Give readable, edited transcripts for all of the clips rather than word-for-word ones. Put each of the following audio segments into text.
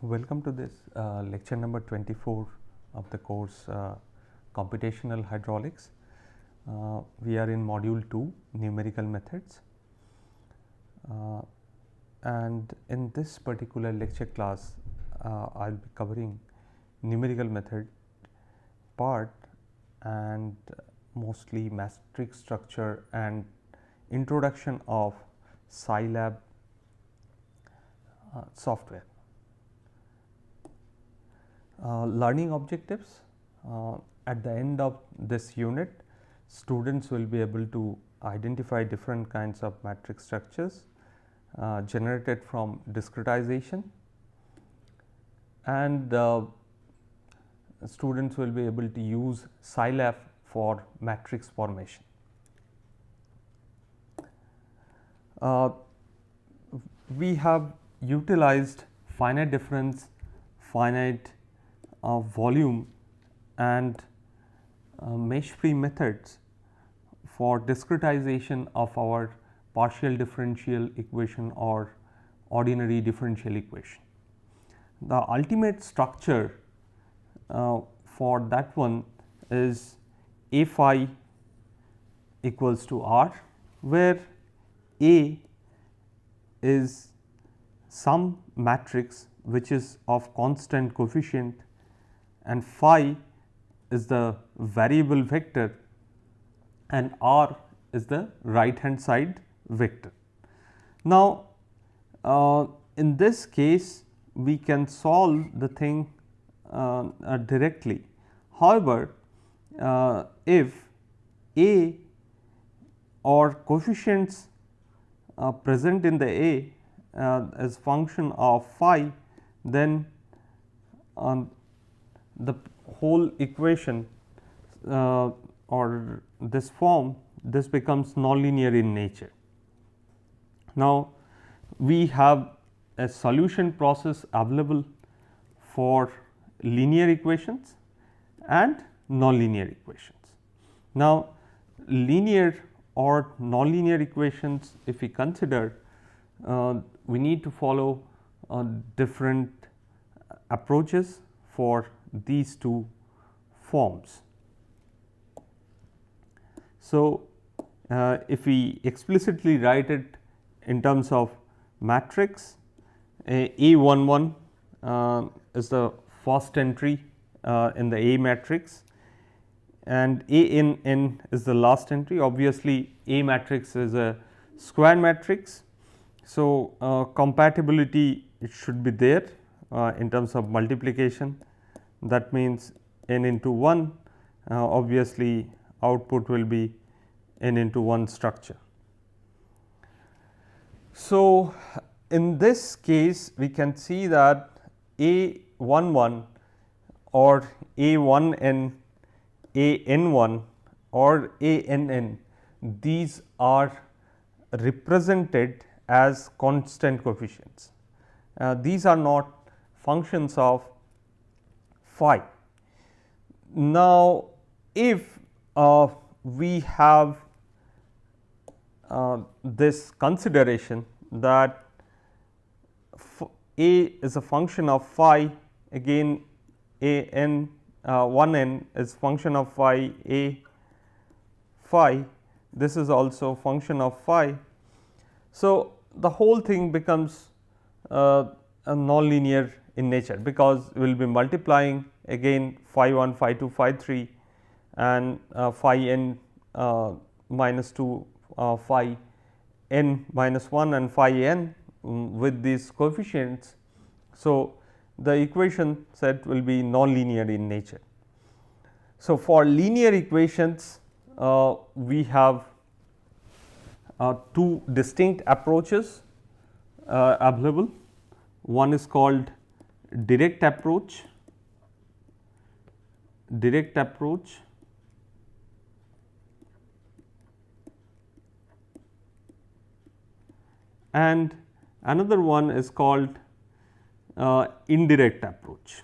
Welcome to this lecture number 24 of the course Computational Hydraulics. We are in module 2, numerical methods, and in this particular lecture class I will be covering numerical method part and mostly matrix structure and introduction of Scilab software. Learning objectives. At the end of this unit, students will be able to identify different kinds of matrix structures generated from discretization, and students will be able to use Scilab for matrix formation. We have utilized finite difference, finite volume and mesh free methods for discretization of our partial differential equation or ordinary differential equation. The ultimate structure for that one is A phi equals to R, where A is some matrix which is of constant coefficient and phi is the variable vector and R is the right hand side vector. Now, in this case we can solve the thing directly. However, if A or coefficients present in the A as function of phi, then the whole equation or this form, this becomes nonlinear in nature. Now, we have a solution process available for linear equations and nonlinear equations. Now, linear or nonlinear equations, if we consider, we need to follow different approaches for these two forms. So, if we explicitly write it in terms of matrix, A11 is the first entry in the A matrix and ANN is the last entry. Obviously, A matrix is a square matrix. So, compatibility it should be there in terms of multiplication. That means n into 1, obviously output will be n into 1 structure. So, in this case we can see that A11 or A1n, AN1 or ANN, these are represented as constant coefficients. These are not functions of phi. Now, if we have this consideration that A is a function of phi, again A n 1n is function of phi, A phi, this is also function of phi. So, the whole thing becomes a nonlinear in nature, because we will be multiplying again phi 1, phi 2, phi 3 and phi n minus 2, phi n minus 1 and phi n with these coefficients. So, the equation set will be nonlinear in nature. So, for linear equations we have two distinct approaches available. One is called direct approach, and another one is called indirect approach.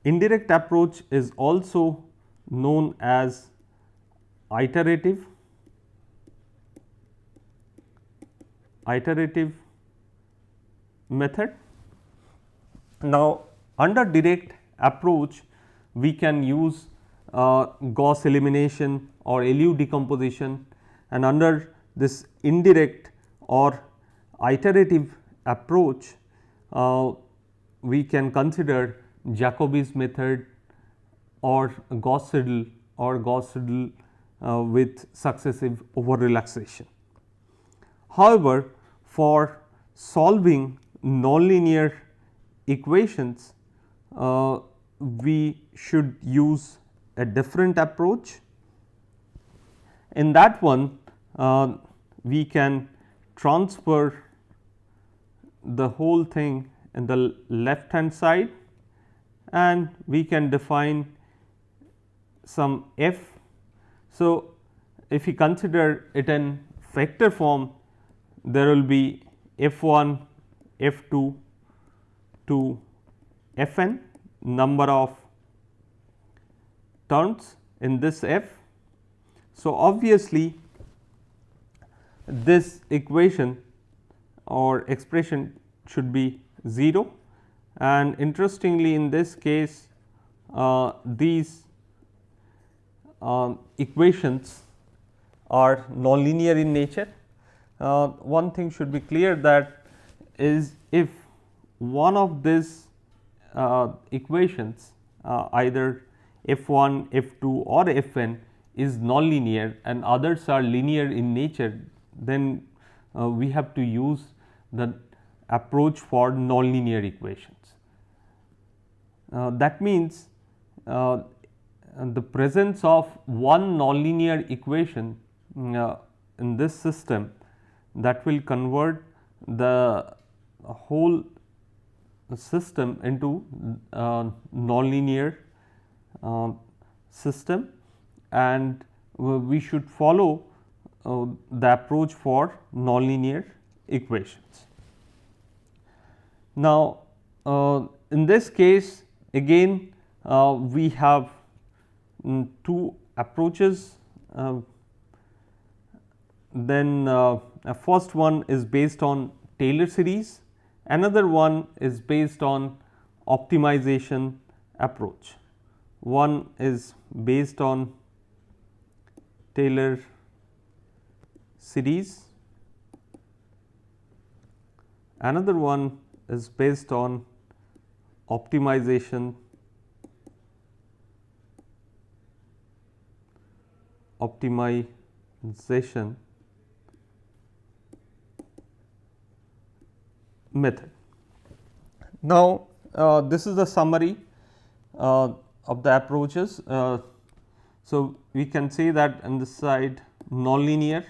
Indirect approach is also known as iterative iterative method. Now, under direct approach we can use Gauss elimination or LU decomposition, and under this indirect or iterative approach we can consider Jacobi's method or Gauss-Seidel with successive over relaxation. However, for solving nonlinear equations we should use a different approach. In that one we can transfer the whole thing in the left hand side, and we can define some f. So, if we consider it in vector form, there will be f1, f2 to fn number of terms in this f. So, obviously, this equation or expression should be 0, and interestingly in this case these equations are nonlinear in nature. One thing should be clear, that is if one of these equations either f1, f2 or fn is nonlinear and others are linear in nature, then we have to use the approach for nonlinear equations. That means the presence of one nonlinear equation in this system, that will convert the whole system into nonlinear system, and we should follow the approach for nonlinear equations. Now, in this case again we have two approaches. Then first one is based on Taylor series, another one is based on optimization approach. One is based on Taylor series, another one is based on optimization method. Now, this is the summary of the approaches. So, we can say that on this side nonlinear,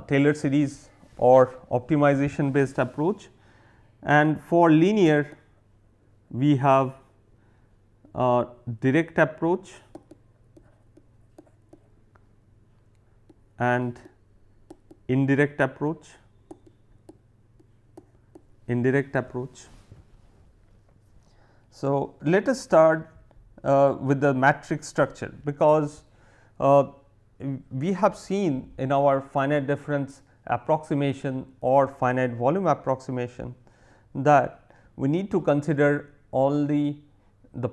Taylor series or optimization based approach, and for linear we have direct approach and indirect approach. So, let us start with the matrix structure, because we have seen in our finite difference approximation or finite volume approximation that we need to consider all the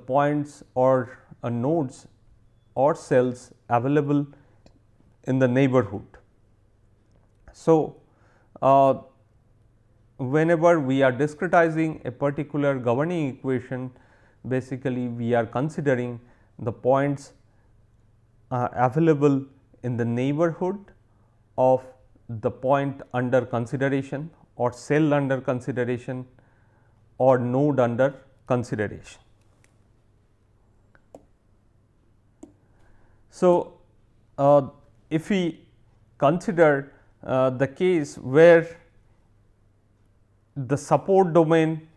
points or nodes or cells available in the neighborhood. So, whenever we are discretizing a particular governing equation, basically we are considering the points available in the neighborhood of the point under consideration or cell under consideration or node under consideration. So, if we consider the case where the support domain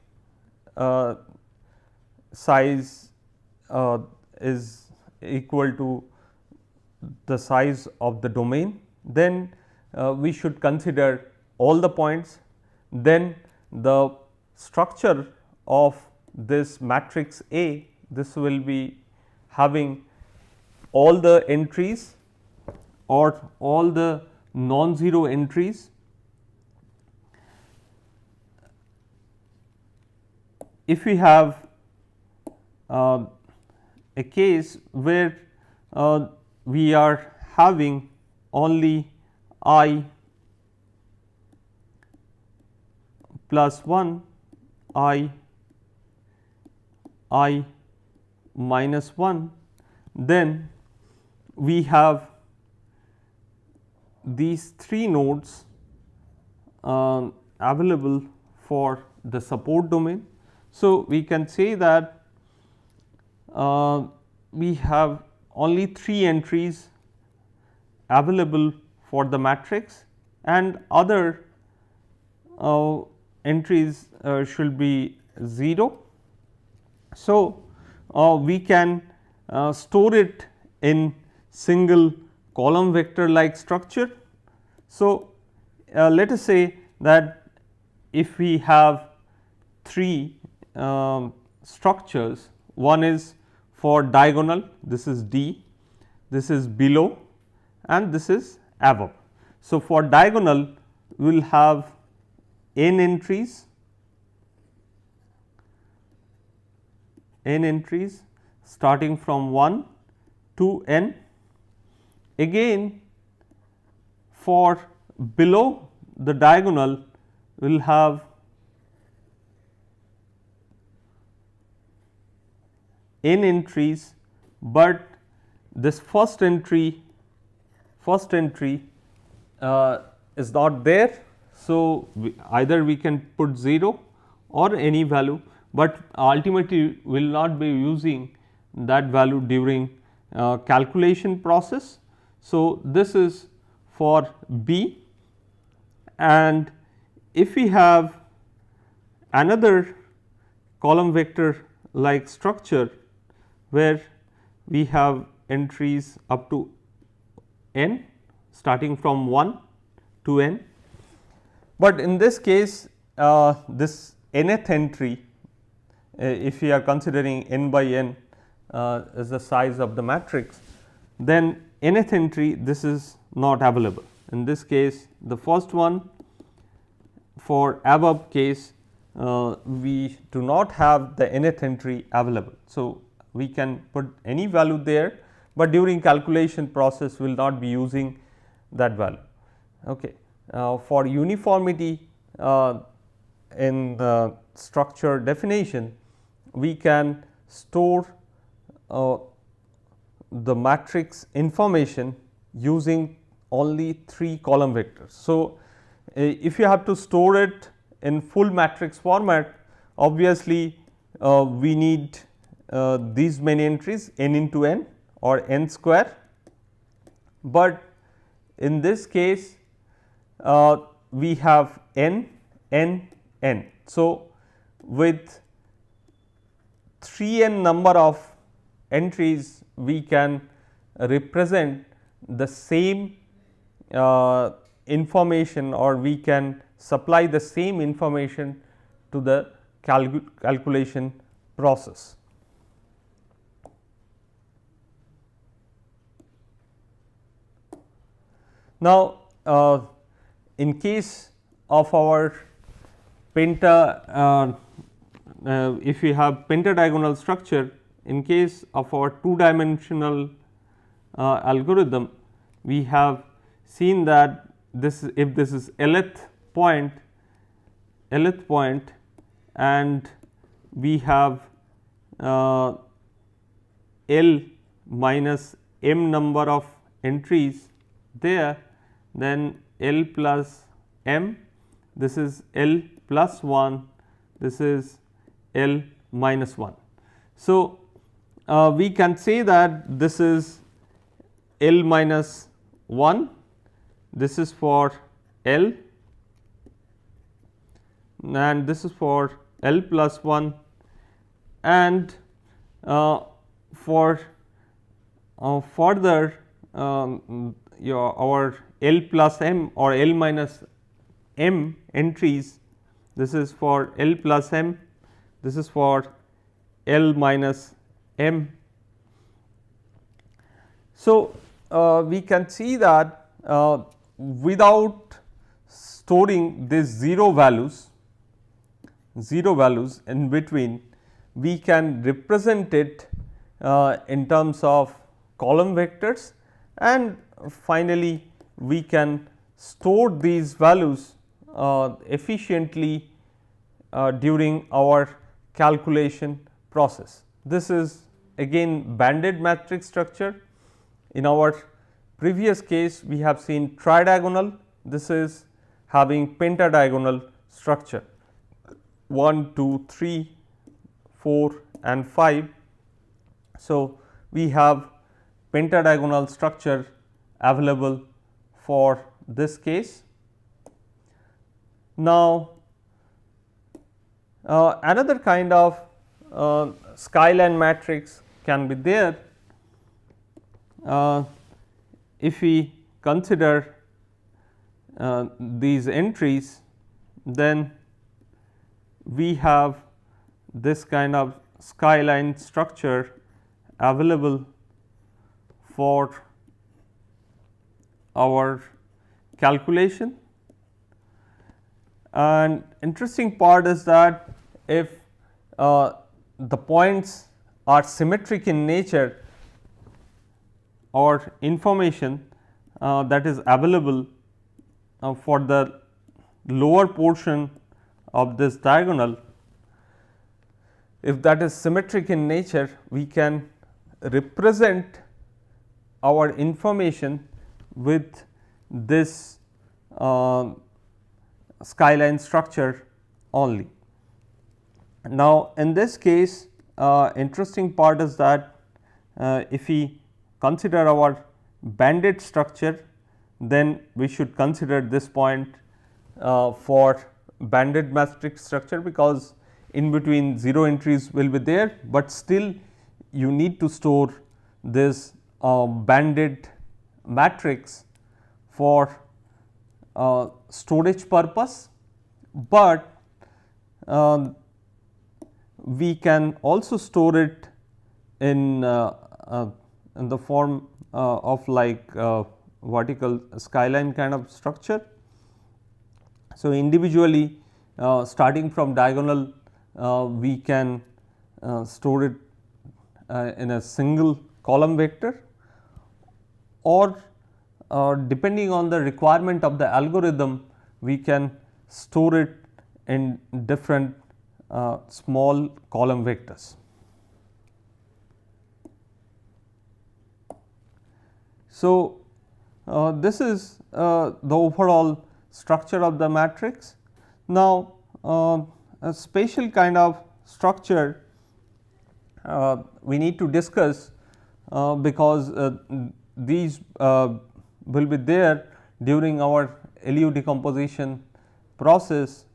size is equal to the size of the domain, then we should consider all the points. Then the structure of this matrix A, this will be having all the entries or all the non-zero entries. If we have a case where we are having only I plus 1, I minus 1, then we have these 3 nodes available for the support domain. So, we can say that we have only 3 entries available for the matrix, and other entries should be 0. So, we can store it in single column vector like structure. So, let us say that if we have 3 structures, one is for diagonal, this is D, this is below, and this is above. So, for diagonal we will have n entries starting from 1 to n. Again, for below the diagonal we will have n entries, but this first entry is not there. So, either we can put 0 or any value, but ultimately we will not be using that value during calculation process. So, this is for B, and if we have another column vector like structure where we have entries up to n starting from 1 to n, but in this case this nth entry, if we are considering n by n as the size of the matrix, then nth entry this is not available. In this case, the first one for above case we do not have the nth entry available. So, we can put any value there, but during calculation process we will not be using that value. Okay. For uniformity in the structure definition, we can store the matrix information using only 3 column vectors. So, if you have to store it in full matrix format, obviously we need these many entries n into n or n square, but in this case we have n, n, n. So, with 3n number of entries we can represent the same information, or we can supply the same information to the calculation process. Now, in case of our if we have penta-diagonal structure, in case of our 2-dimensional algorithm, we have seen that this, if this is lth point and we have L minus m number of entries there, then L plus m, this is L plus 1, this is L minus 1. So, we can say that this is L minus 1, this is for L, and this is for L plus 1, and for further our L plus m or L minus m entries, this is for L plus m, this is for L minus m. So, we can see that without storing these zero values in between, we can represent it in terms of column vectors, and finally, we can store these values efficiently during our calculation process. This is again banded matrix structure. In our previous case, we have seen tridiagonal. This is having penta-diagonal structure 1, 2, 3, 4 and 5. So, we have penta-diagonal structure available for this case. Now, another kind of skyline matrix can be there. If we consider these entries, then we have this kind of skyline structure available for our calculation. And interesting part is that if the points are symmetric in nature, or information that is available for the lower portion of this diagonal, if that is symmetric in nature, we can represent our information with this skyline structure only. Now, in this case, interesting part is that if we consider our banded structure, then we should consider this point for banded matrix structure, because in between 0 entries will be there, but still you need to store this banded matrix for storage purpose, but we can also store it in the form of like vertical skyline kind of structure. So, individually starting from diagonal, we can store it in a single column vector, or depending on the requirement of the algorithm, we can store it in different small column vectors. So, this is the overall structure of the matrix. Now, a special kind of structure we need to discuss, because these will be there during our LU decomposition process.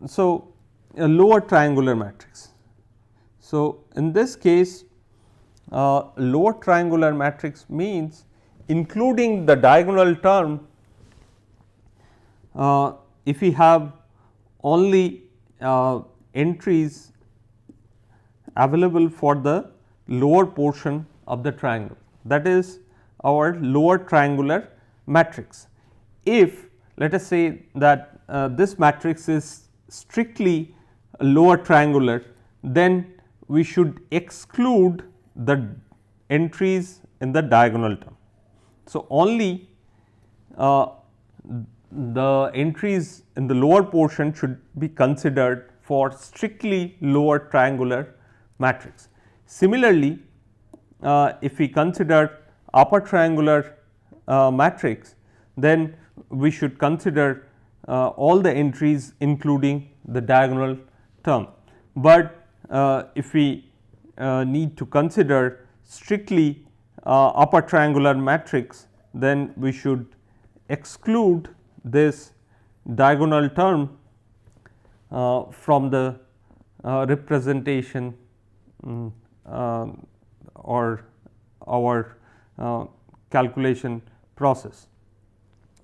So, a lower triangular matrix. So, in this case, lower triangular matrix means including the diagonal term, if we have only entries available for the lower portion of the triangle, that is our lower triangular matrix. If let us say that this matrix is strictly lower triangular, then we should exclude the entries in the diagonal term. So, only the entries in the lower portion should be considered for strictly lower triangular matrix. Similarly, if we consider upper triangular matrix, then we should consider all the entries including the diagonal term. But if we need to consider strictly upper triangular matrix, then we should exclude this diagonal term from the representation or our calculation process.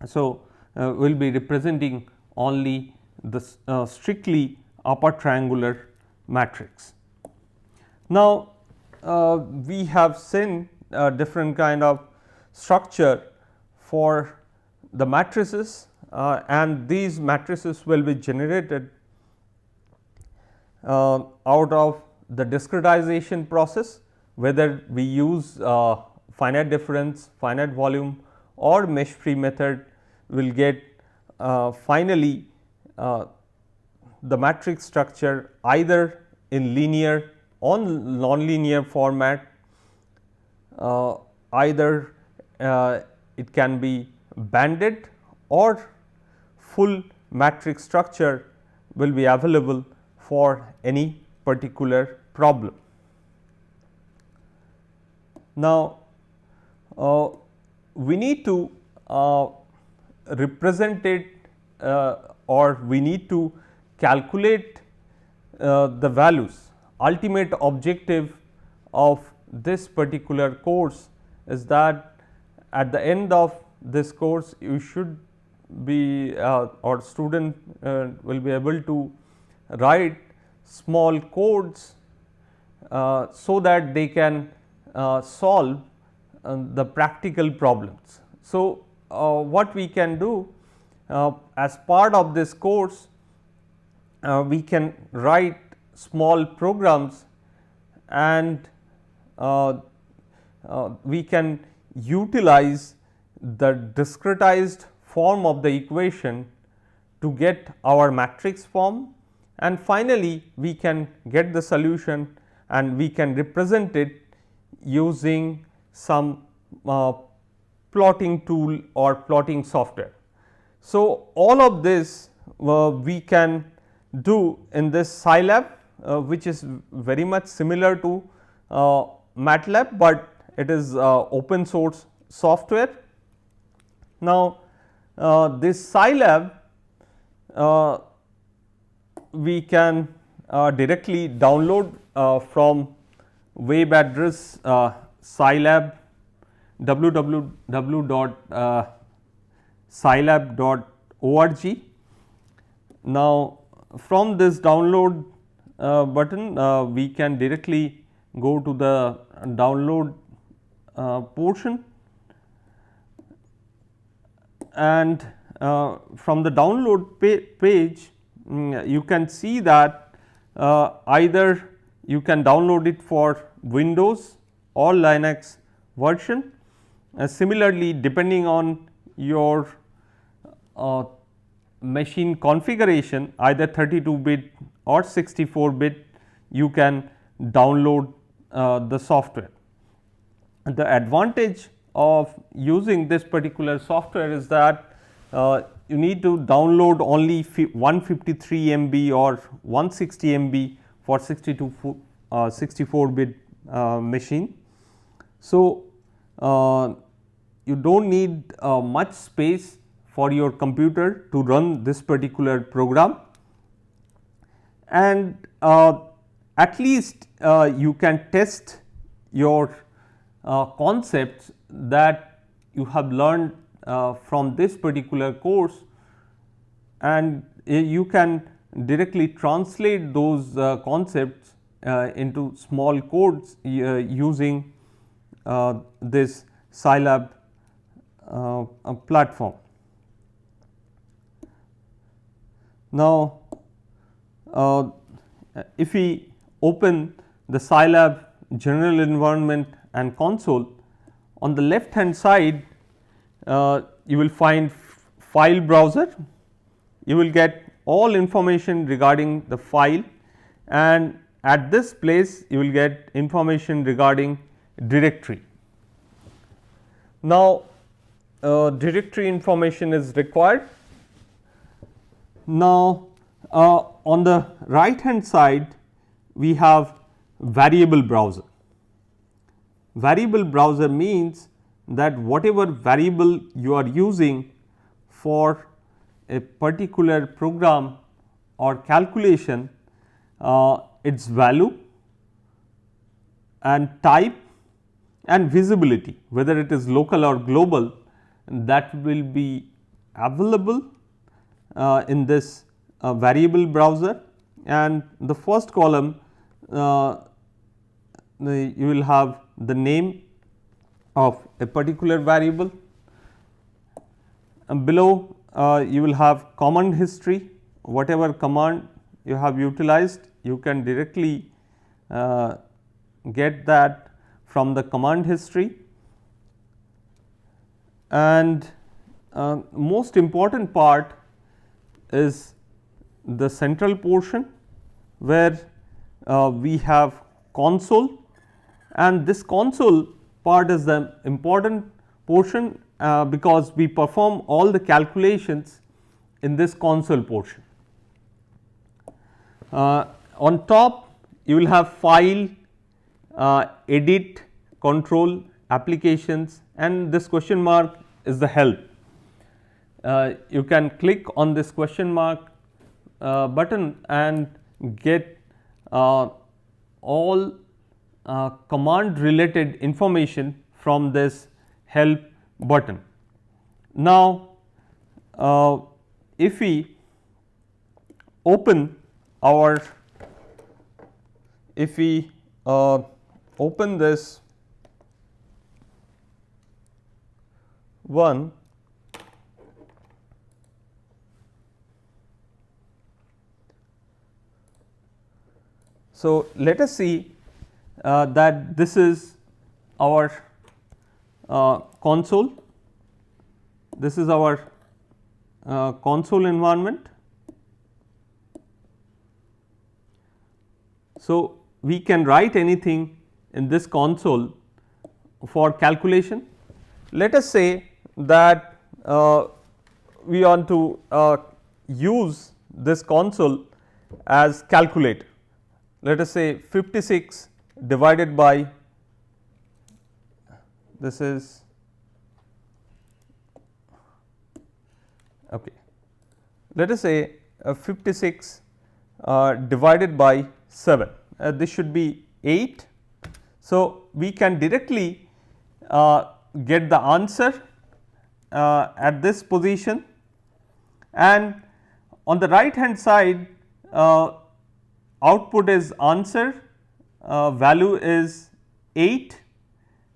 So, we will be representing only the strictly upper triangular matrix. Now, we have seen different kind of structure for the matrices and these matrices will be generated out of the discretization process, whether we use finite difference, finite volume or mesh free method, will get finally the matrix structure either in linear or nonlinear format, either it can be banded or full matrix structure will be available for any particular problem. Now, we need to represent it or we need to calculate the values. Ultimate objective of this particular course is that at the end of this course you should be or student will be able to write small codes so that they can solve the practical problems. So, what we can do as part of this course, we can write small programs and we can utilize the discretized form of the equation to get our matrix form, and finally, we can get the solution and we can represent it using some plotting tool or plotting software. So, all of this we can do in this Scilab, which is very much similar to MATLAB, but it is open source software. Now, this Scilab we can directly download from web address Scilab www.scilab.org. Now, from this download button we can directly go to the download portion, and from the download page you can see that either you can download it for Windows or Linux version. Similarly, depending on your machine configuration, either 32-bit or 64-bit, you can download the software. The advantage of using this particular software is that you need to download only 153 MB or 160 MB for 64-bit machine. So, you do not need much space for your computer to run this particular program, and at least you can test your concepts that you have learned from this particular course, and you can directly translate those concepts into small codes using this Scilab platform. Now, if we open the Scilab general environment and console, on the left hand side you will find file browser. You will get all information regarding the file, and at this place you will get information regarding directory. Now, directory information is required. Now, on the right hand side we have variable browser. Variable browser means that whatever variable you are using for a particular program or calculation, its value and type and visibility, whether it is local or global, that will be available in this variable browser. And the first column you will have the name of a particular variable, below you will have command history, whatever command you have utilized you can directly get that from the command history. And most important part is the central portion where we have console, and this console part is the important portion because we perform all the calculations in this console portion. On top you will have file, edit, control, applications, and this question mark is the help. You can click on this question mark button and get all command related information from this help button. Now, if we open our open this one, so let us see that this is our console, this is our console environment. So, we can write anything in this console for calculation. Let us say that we want to use this console as calculator. Let us say 56 divided by, this is okay. Let us say 56 divided by 7, this should be 8. So, we can directly get the answer at this position, and on the right hand side output is answer, value is 8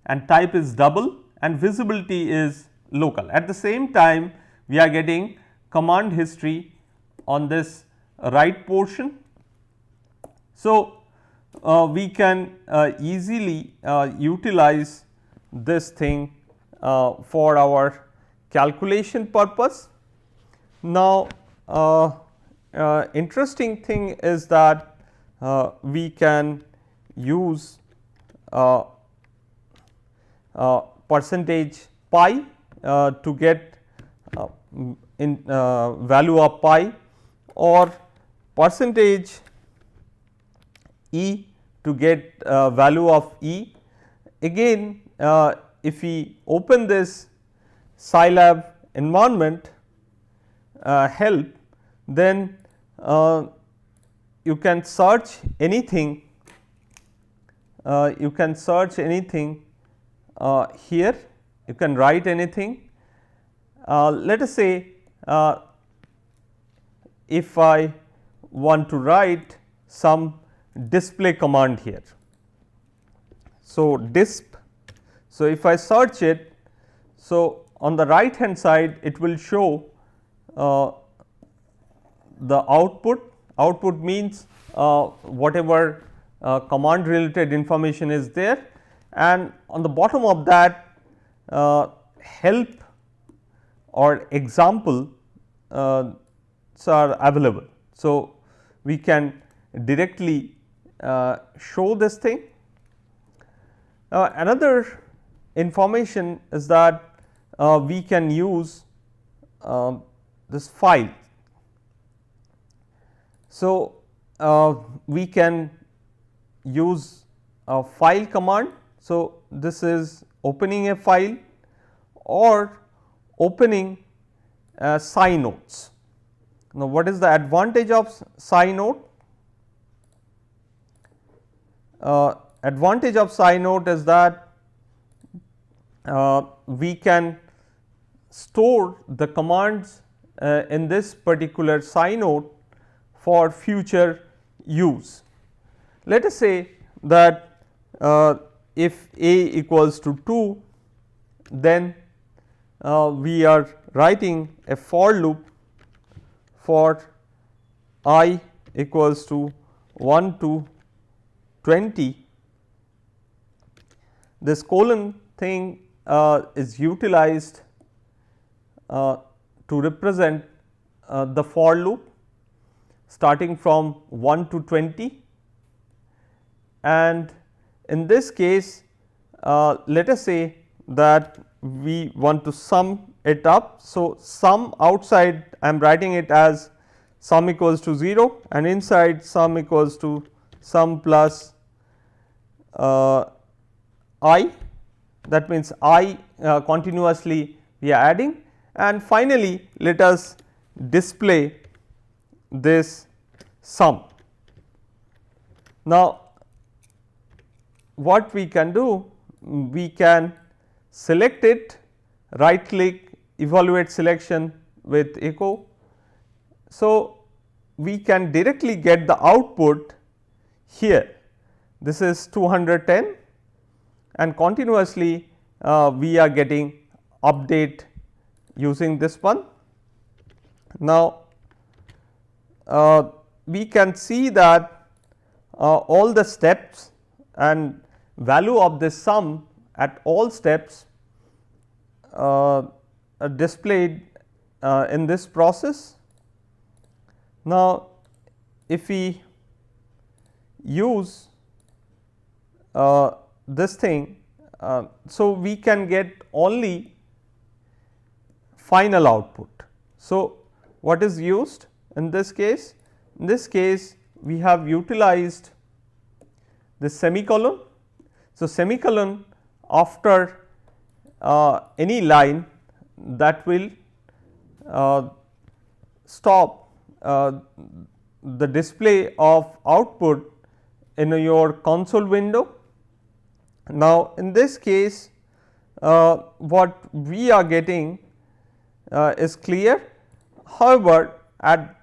and type is double and visibility is local. At the same time we are getting command history on this right portion. So, we can easily utilize this thing for our calculation purpose. Now, interesting thing is that we can use percentage pi to get in value of pi, or percentage e to get value of e. Again, if we open this Scilab environment help, then you can search anything, here, you can write anything. Let us say if I want to write some display command here. So, disp, so if I search it, so on the right hand side it will show the output means whatever command related information is there, and on the bottom of that help or example are available. So, we can directly show this thing. Another information is that we can use this file. So, we can use a file command. So, this is opening a file or opening psi notes. Now, what is the advantage of psi note? Advantage of psi note is that we can store the commands in this particular psi note for future use. Let us say that if a equals to 2, then we are writing a for loop for I equals to 1 to 20. This colon thing is utilized to represent the for loop starting from 1 to 20, and in this case let us say that we want to sum it up. So, sum outside I am writing it as sum equals to 0 and inside sum equals to sum plus I, that means I continuously we are adding, and finally let us display this sum. Now, what we can do, we can select it, right click, evaluate selection with echo. So, we can directly get the output here. This is 210 and continuously we are getting update using this one. Now, we can see that all the steps and value of this sum at all steps are displayed in this process. Now, if we use this thing, so we can get only final output. So, what is used in this case? In this case we have utilized the semicolon. So, semicolon after any line that will stop the display of output in your console window. Now, in this case what we are getting is clear. However, at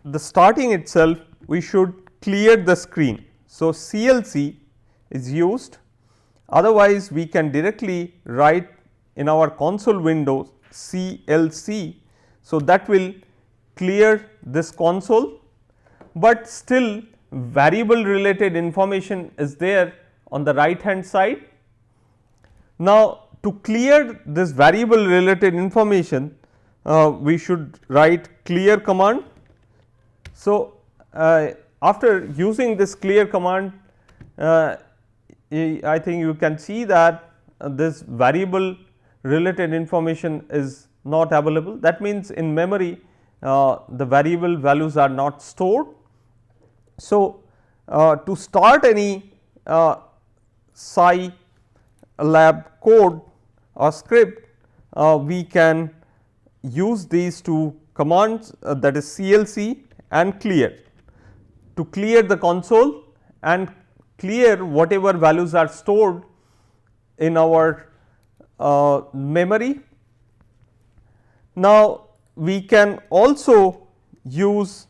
the starting itself we should clear the screen. So, CLC is used, otherwise we can directly write in our console window CLC. So, that will clear this console, but still variable related information is there on the right hand side. Now, to clear this variable related information we should write clear command. So, after using this clear command I think you can see that this variable related information is not available. That means, in memory the variable values are not stored. So, to start any Scilab code or script we can use these two commands that is CLC and clear to clear the console and clear whatever values are stored in our memory. Now, we can also use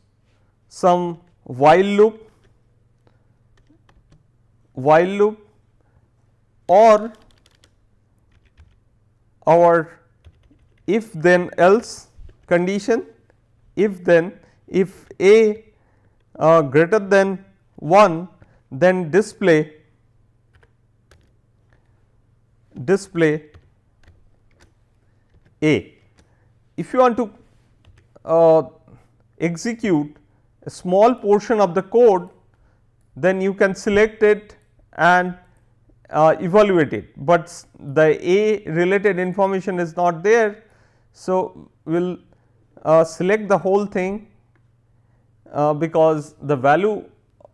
some while loop or our if then else condition. If then, if a greater than 1, then display a. If you want to execute a small portion of the code, then you can select it and evaluate it, but the a related information is not there. So, we will select the whole thing because the value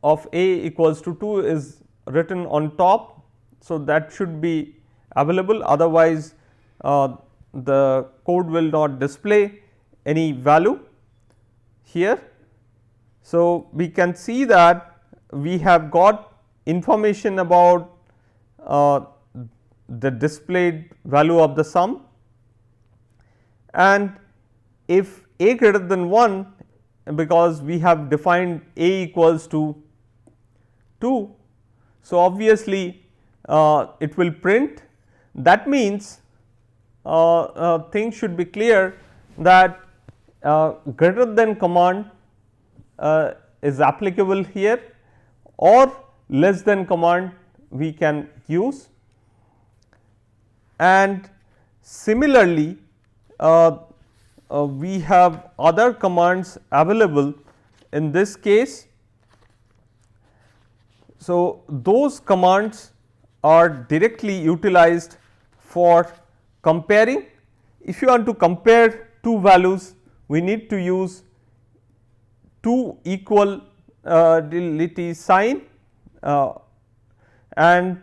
of a equals to 2 is written on top. So, that should be available, otherwise the code will not display any value here. So, we can see that we have got information about the displayed value of the sum, and if a greater than 1, because we have defined a equals to 2. So, obviously it will print. That means things should be clear that greater than command is applicable here, or less than command we can use. And similarly, we have other commands available in this case. So, those commands are directly utilized for comparing. If you want to compare two values, we need to use two equality sign, and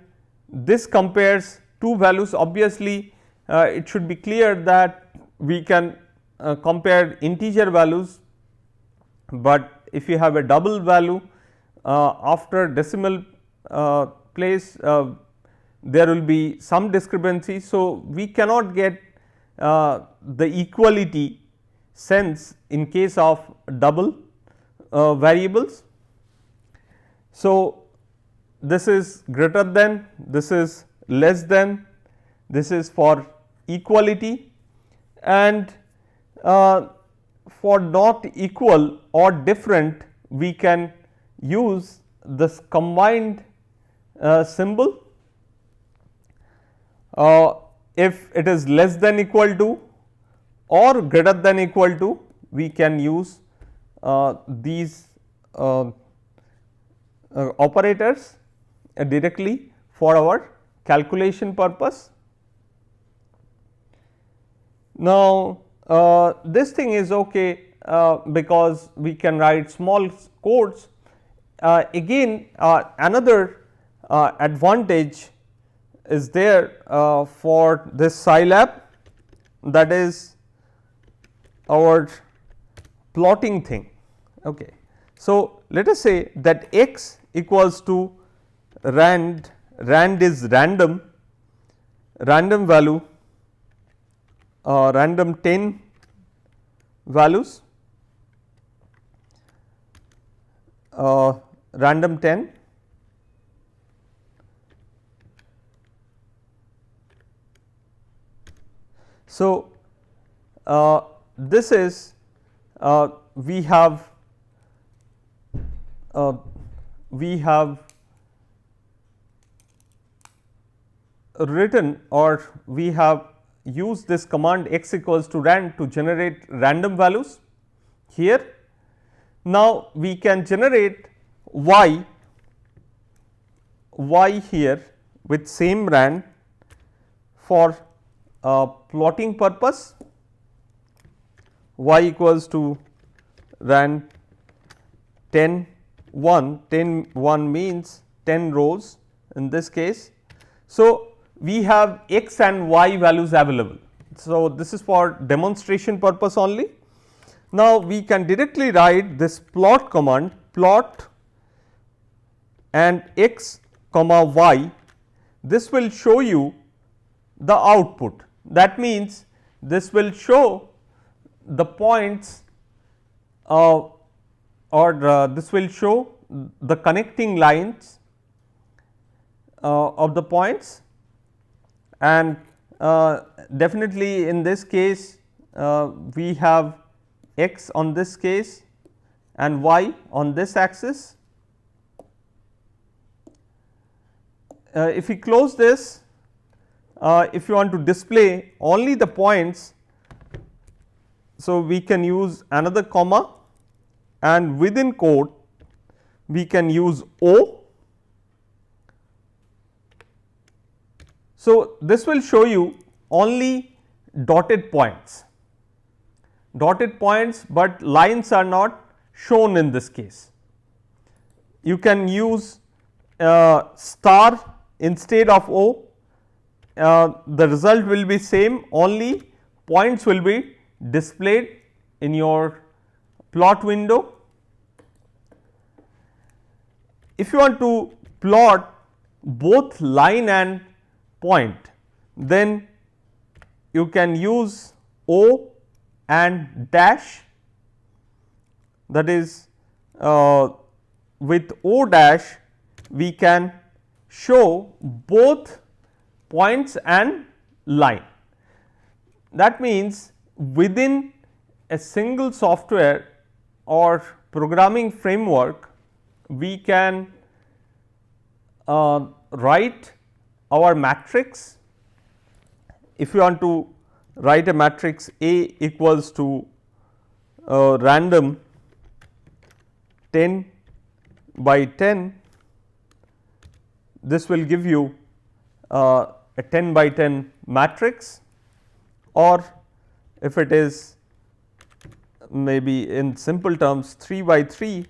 this compares two values. Obviously, it should be clear that we can compare integer values, but if you have a double value after decimal place, there will be some discrepancy. So, we cannot get the equality sense in case of double variables. So, this is greater than, this is less than, this is for equality, and for not equal or different we can use this combined symbol. If it is less than equal to or greater than equal to, we can use these operators directly for our calculation purpose. Now, this thing is okay because we can write small codes. Again, another advantage is there for this Scilab, that is our plotting thing. Okay. So, let us say that x equals to rand is random value, random 10 values, random 10, so this is we have written, or we have used this command x equals to rand to generate random values here. Now, we can generate y here with same rand for plotting purpose. Y equals to rand 10 1 means 10 rows in this case. So, we have x and y values available. So, this is for demonstration purpose only. Now, we can directly write this plot command, plot and x comma y. This will show you the output. That means, this will show the points this will show the connecting lines of the points, and definitely in this case we have x on this case and y on this axis. If we close this, if you want to display only the points, so we can use another comma, and within code we can use O. So, this will show you only dotted points, but lines are not shown in this case. You can use star instead of O, the result will be same, only points will be displayed in your plot window. If you want to plot both line and point, then you can use O and dash, that is with O dash we can show both points and line. that means within a single software or programming framework, we can write our matrix. If you want to write a matrix A equals to random 10 by 10, this will give you a 10 by 10 matrix, or if it is maybe in simple terms 3 by 3,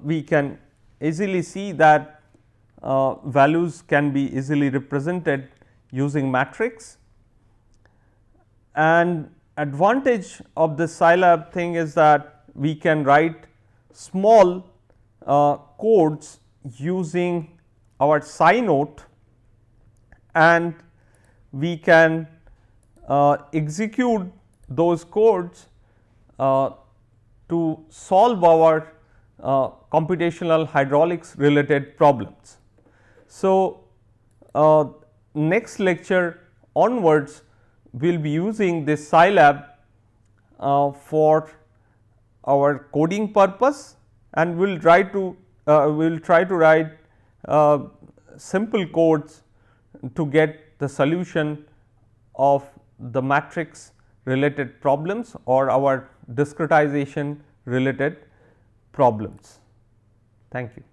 we can easily see that values can be easily represented using matrix. And advantage of this Scilab thing is that we can write small codes using our psi note, and we can execute those codes to solve our computational hydraulics related problems. So, next lecture onwards we will be using this Scilab for our coding purpose, and we will try to write simple codes to get the solution of the matrix related problems or our discretization related problems. Thank you.